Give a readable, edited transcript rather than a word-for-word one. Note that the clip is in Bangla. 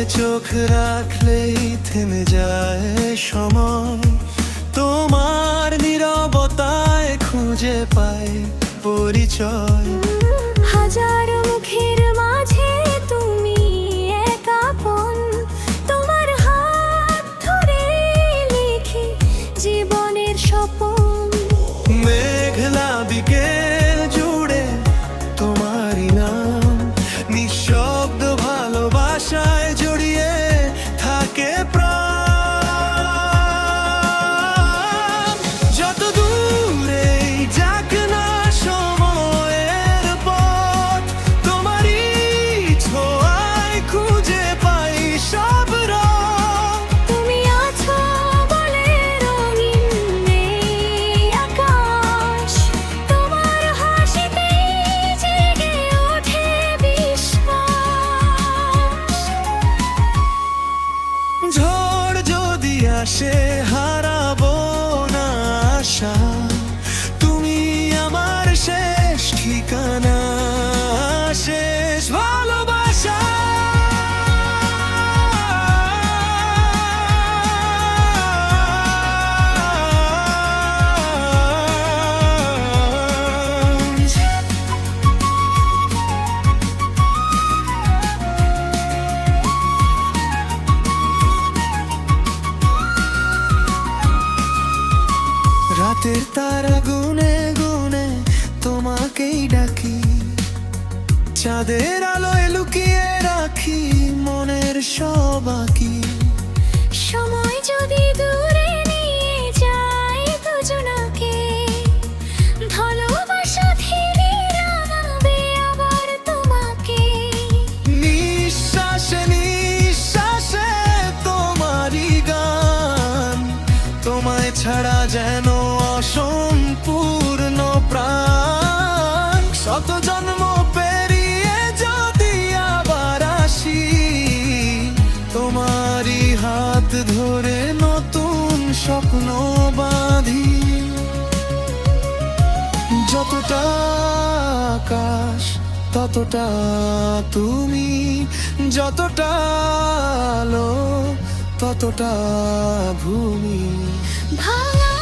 চোখ রাখলেই থেমে যায় সময়, তোমার নীরবতায় খুঁজে পাই পরিচয়। হাজার মুখের মাঝে তুমি এক আপন, তোমার হাত ধরে লিখি জীবনের স্বপন। মেঘলা বিকেল জুড়ে তোমারই নাম, নিঃশব্দ ভালোবাসায় জড়িয়ে থাকে প্রাণ। যত দূরেই যাক না সময়ের পথ, তোমারই ছোঁয়ায় খুঁজে পাই সব রং। তুমি আছো বলে রঙিন এই আকাশ, তোমার হাসিতেই জেগে ওঠে বিশ্বাস। ঝড় যদি আসে হারাবো না আশা, তুমি আমার শেষ ঠিকানা, শেষ ভালোবাসা। রাতের তারা গুনে গুনে তোমাকেই ডাকি, চাঁদের আলোয় লুকিয়ে রাখি মনের সব আঁকি। সময় যদি দূরে নিয়ে যায় দুজনাকে, ভালোবাসা ধীরে রাঙাবে আবার তোমাকে। নিঃশ্বাসে নিঃশ্বাসে তোমারই গান, তোমায় ছাড়া যেন অসম্পূর্ণ প্রাণ। শত জন্ম পেরিয়ে যদি আবার আসি, তোমারই হাত ধরে নতুন স্বপ্ন বাঁধি। যতটা আকাশ ততটা তুমি, যতটা আলো ততটা ভূমি। ভাঙা